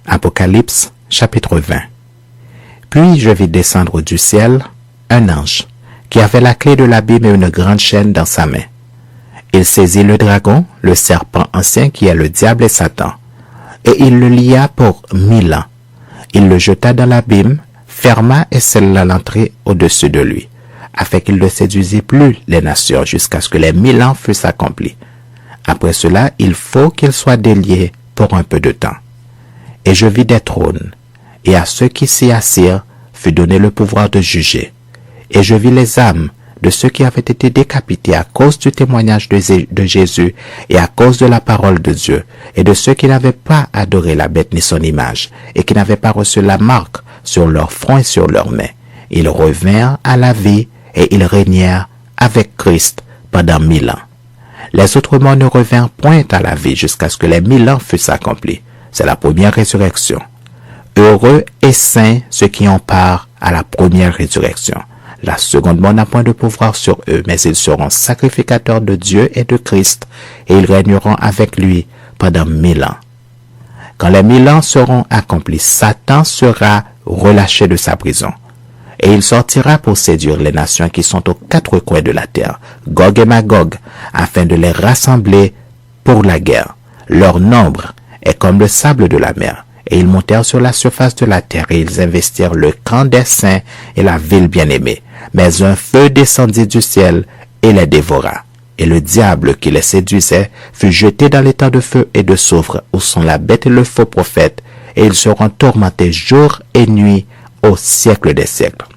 Apocalypse, chapitre 20. Puis je vis descendre du ciel un ange, qui avait la clé de l'abîme et une grande chaîne dans sa main. Il saisit le dragon, le serpent ancien qui est le diable et Satan, et il le lia pour 1000 ans. Il le jeta dans l'abîme, ferma et scella l'entrée au-dessus de lui, afin qu'il ne séduisît plus les nations jusqu'à ce que les 1000 ans fussent accomplis. Après cela, il faut qu'il soit délié pour un peu de temps. Et je vis des trônes, et à ceux qui s'y assirent fut donné le pouvoir de juger. Et je vis les âmes de ceux qui avaient été décapités à cause du témoignage de Jésus et à cause de la parole de Dieu, et de ceux qui n'avaient pas adoré la bête ni son image, et qui n'avaient pas reçu la marque sur leur front et sur leurs mains. Ils revinrent à la vie, et ils régnèrent avec Christ pendant 1000 ans. Les autres morts ne revinrent point à la vie jusqu'à ce que les 1000 ans fussent accomplis. C'est la première résurrection. Heureux et saints ceux qui ont part à la première résurrection. La seconde mort n'a point de pouvoir sur eux, mais ils seront sacrificateurs de Dieu et de Christ, et ils régneront avec lui pendant 1000 ans. Quand les 1000 ans seront accomplis, Satan sera relâché de sa prison, et il sortira pour séduire les nations qui sont aux quatre coins de la terre, Gog et Magog, afin de les rassembler pour la guerre. Leur nombre est comme le sable de la mer. Et ils montèrent sur la surface de la terre, et ils investirent le camp des saints et la ville bien-aimée. Mais un feu descendit du ciel et les dévora. Et le diable qui les séduisait fut jeté dans l'étang de feu et de soufre, où sont la bête et le faux prophète, et ils seront tourmentés jour et nuit au siècle des siècles.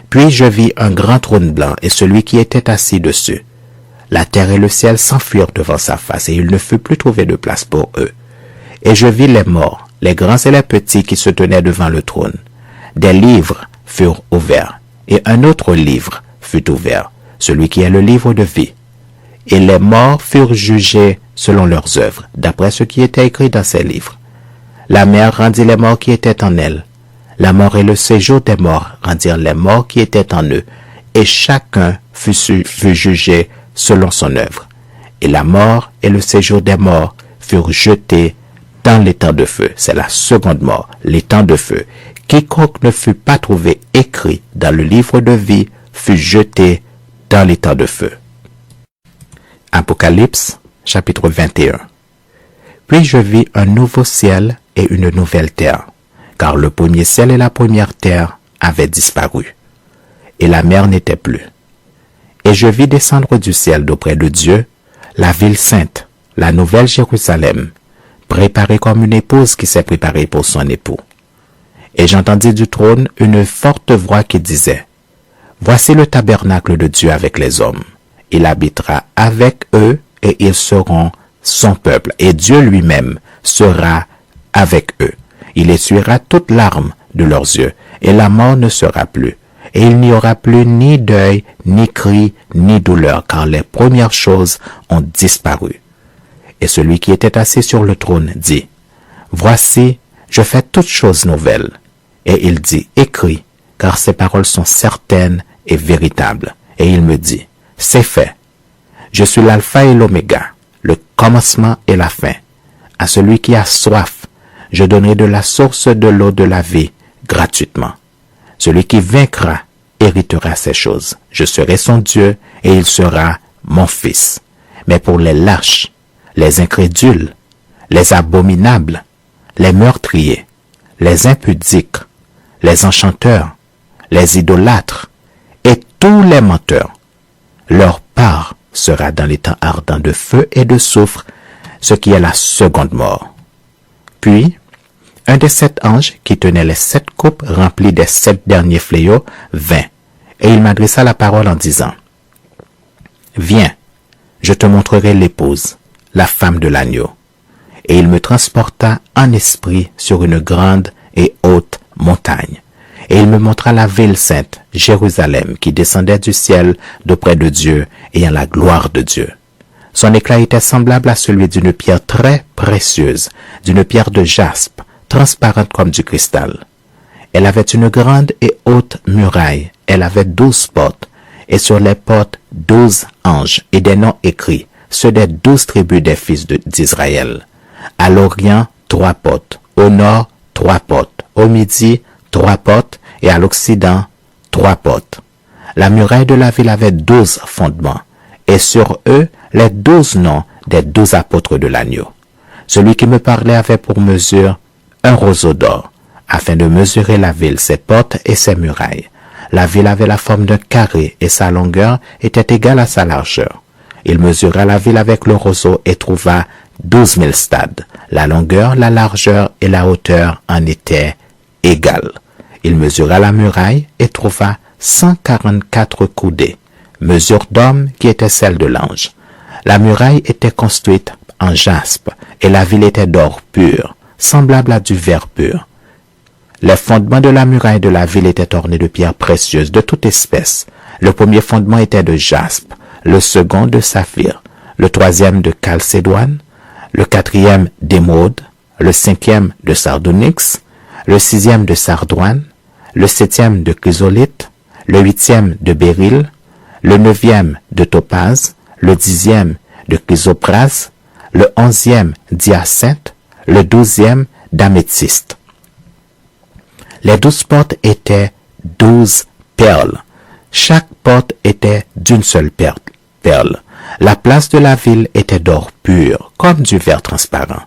Puis je vis un grand trône blanc et celui qui était assis dessus. La terre et le ciel s'enfuirent devant sa face, et il ne fut plus trouvé de place pour eux. Et je vis les morts, les grands et les petits qui se tenaient devant le trône. Des livres furent ouverts, et un autre livre fut ouvert, celui qui est le livre de vie. Et les morts furent jugés selon leurs œuvres, d'après ce qui était écrit dans ces livres. La mer rendit les morts qui étaient en elle. La mort et le séjour des morts rendirent les morts qui étaient en eux, et chacun fut jugé selon son œuvre. Et la mort et le séjour des morts furent jetés dans l'étang de feu. C'est la seconde mort, l'étang de feu. Quiconque ne fut pas trouvé écrit dans le livre de vie fut jeté dans l'étang de feu. Apocalypse, chapitre 21. Puis je vis un nouveau ciel et une nouvelle terre, car le premier ciel et la première terre avaient disparu, et la mer n'était plus. Et je vis descendre du ciel d'auprès de Dieu la ville sainte, la nouvelle Jérusalem, préparée comme une épouse qui s'est préparée pour son époux. Et j'entendis du trône une forte voix qui disait, « Voici le tabernacle de Dieu avec les hommes. Il habitera avec eux et ils seront son peuple. Et Dieu lui-même sera avec eux. Il essuiera toute larme de leurs yeux et la mort ne sera plus. Et il n'y aura plus ni deuil, ni cri, ni douleur, car les premières choses ont disparu. » Et celui qui était assis sur le trône dit, « Voici, je fais toutes choses nouvelles. » Et il dit, « Écris, car ces paroles sont certaines et véritables. » Et il me dit, « C'est fait. Je suis l'alpha et l'oméga, le commencement et la fin. À celui qui a soif, je donnerai de la source de l'eau de la vie gratuitement. Celui qui vaincra héritera ces choses. Je serai son Dieu et il sera mon fils. Mais pour les lâches, les incrédules, les abominables, les meurtriers, les impudiques, les enchanteurs, les idolâtres et tous les menteurs, leur part sera dans les temps ardents de feu et de soufre, ce qui est la seconde mort. » Puis, un des 7 anges qui tenait les 7 coupes remplies des 7 derniers fléaux vint, et il m'adressa la parole en disant, « Viens, je te montrerai l'épouse, la femme de l'agneau. » Et il me transporta en esprit sur une grande et haute montagne. Et il me montra la ville sainte, Jérusalem, qui descendait du ciel d'auprès de Dieu, ayant la gloire de Dieu. Son éclat était semblable à celui d'une pierre très précieuse, d'une pierre de jaspe, transparente comme du cristal. Elle avait une grande et haute muraille. Elle avait 12 portes, et sur les portes 12 anges, et des noms écrits, ceux des 12 tribus des fils d'Israël. À l'Orient, 3 portes, au nord, 3 portes, au midi, 3 portes, et à l'occident, 3 portes. La muraille de la ville avait 12 fondements, et sur eux, les 12 noms des 12 apôtres de l'agneau. Celui qui me parlait avait pour mesure un roseau d'or, afin de mesurer la ville, ses portes et ses murailles. La ville avait la forme d'un carré, et sa longueur était égale à sa largeur. Il mesura la ville avec le roseau et trouva 12 000 stades. La longueur, la largeur et la hauteur en étaient égales. Il mesura la muraille et trouva 144 coudées, mesure d'homme qui était celle de l'ange. La muraille était construite en jaspe et la ville était d'or pur, semblable à du verre pur. Les fondements de la muraille de la ville étaient ornés de pierres précieuses de toute espèce. Le premier fondement était de jaspe, le second de saphir, le troisième de chalcédoine, le quatrième d'émeraude, le cinquième de sardonyx, le sixième de sardoine, le septième de chrysolite, le huitième de béryl, le neuvième de topaze, le 10e de chrysoprase, le 11e d'hyacinthe, le 12e d'améthyste. Les 12 portes étaient 12 perles. Chaque porte était d'une seule perle. La place de la ville était d'or pur, comme du verre transparent.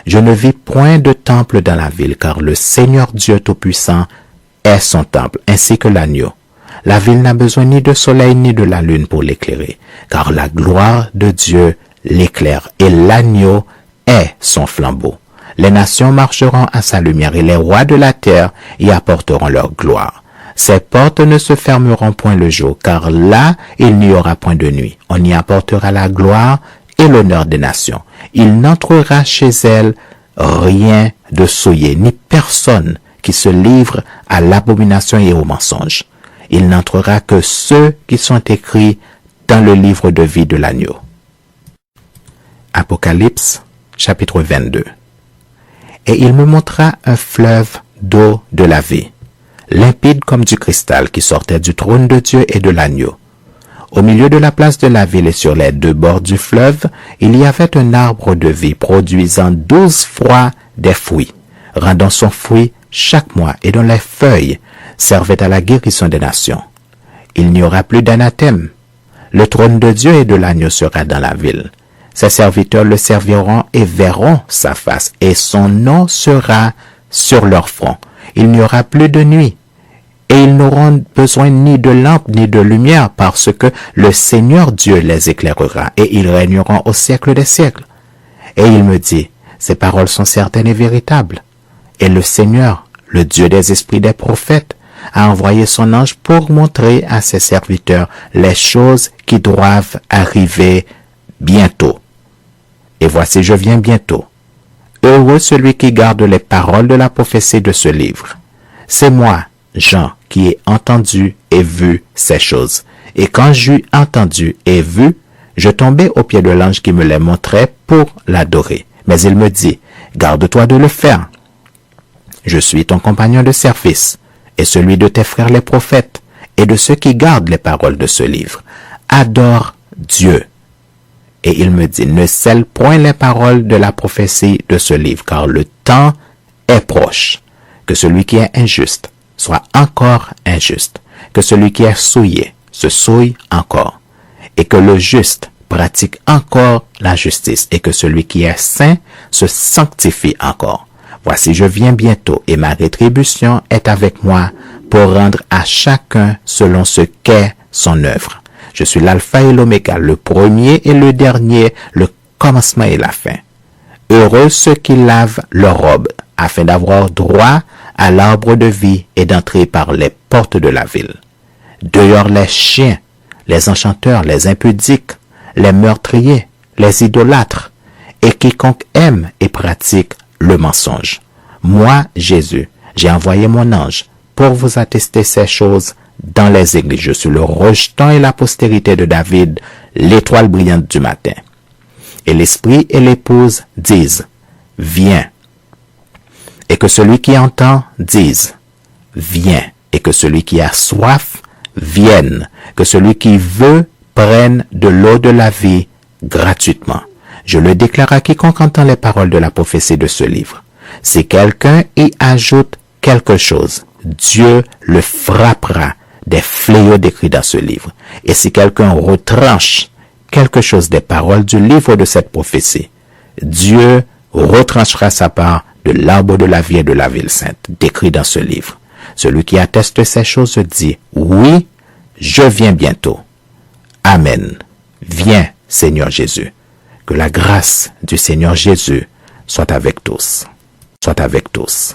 Je ne vis point de temple dans la ville, car le Seigneur Dieu Tout-Puissant est son temple, ainsi que l'agneau. La ville n'a besoin ni de soleil ni de la lune pour l'éclairer, car la gloire de Dieu l'éclaire, et l'agneau est son flambeau. Les nations marcheront à sa lumière, et les rois de la terre y apporteront leur gloire. Ces portes ne se fermeront point le jour, car là il n'y aura point de nuit. On y apportera la gloire et l'honneur des nations. Il n'entrera chez elles rien de souillé, ni personne qui se livre à l'abomination et au mensonge. Il n'entrera que ceux qui sont écrits dans le livre de vie de l'agneau. Apocalypse, chapitre 22. Et il me montra un fleuve d'eau de la vie, limpide comme du cristal, qui sortait du trône de Dieu et de l'agneau. Au milieu de la place de la ville et sur les 2 bords du fleuve, il y avait un arbre de vie produisant 12 fois des fruits, rendant son fruit chaque mois, et dont les feuilles servaient à la guérison des nations. Il n'y aura plus d'anathème. Le trône de Dieu et de l'agneau sera dans la ville. Ses serviteurs le serviront et verront sa face, et son nom sera sur leur front. Il n'y aura plus de nuit, et ils n'auront besoin ni de lampe ni de lumière, parce que le Seigneur Dieu les éclairera, et ils régneront au siècle des siècles. Et il me dit, ces paroles sont certaines et véritables. Et le Seigneur, le Dieu des esprits des prophètes, a envoyé son ange pour montrer à ses serviteurs les choses qui doivent arriver bientôt. Et voici, je viens bientôt. Heureux celui qui garde les paroles de la prophétie de ce livre. C'est moi, Jean, qui ai entendu et vu ces choses. Et quand j'eus entendu et vu, je tombai aux pieds de l'ange qui me les montrait pour l'adorer. Mais il me dit, garde-toi de le faire. Je suis ton compagnon de service, et celui de tes frères les prophètes, et de ceux qui gardent les paroles de ce livre. Adore Dieu. Et il me dit, ne scelle point les paroles de la prophétie de ce livre, car le temps est proche. Que celui qui est injuste soit encore injuste, que celui qui est souillé se souille encore, et que le juste pratique encore la justice, et que celui qui est saint se sanctifie encore. Voici, je viens bientôt, et ma rétribution est avec moi pour rendre à chacun selon ce qu'est son œuvre. Je suis l'alpha et l'oméga, le premier et le dernier, le commencement et la fin. Heureux ceux qui lavent leurs robes, afin d'avoir droit à l'arbre de vie et d'entrer par les portes de la ville. Dehors les chiens, les enchanteurs, les impudiques, les meurtriers, les idolâtres, et quiconque aime et pratique le mensonge. Moi, Jésus, j'ai envoyé mon ange pour vous attester ces choses dans les églises. Je suis le rejeton et la postérité de David, l'étoile brillante du matin. Et l'esprit et l'épouse disent, viens. Et que celui qui entend dise, viens. Et que celui qui a soif vienne. Que celui qui veut prenne de l'eau de la vie gratuitement. Je le déclare à quiconque entend les paroles de la prophétie de ce livre. Si quelqu'un y ajoute quelque chose, Dieu le frappera des fléaux décrits dans ce livre. Et si quelqu'un retranche quelque chose des paroles du livre de cette prophétie, Dieu retranchera sa part de l'arbre de la vie et de la ville sainte, décrit dans ce livre. Celui qui atteste ces choses dit, oui, je viens bientôt. Amen. Viens, Seigneur Jésus. Que la grâce du Seigneur Jésus soit avec tous. Soit avec tous.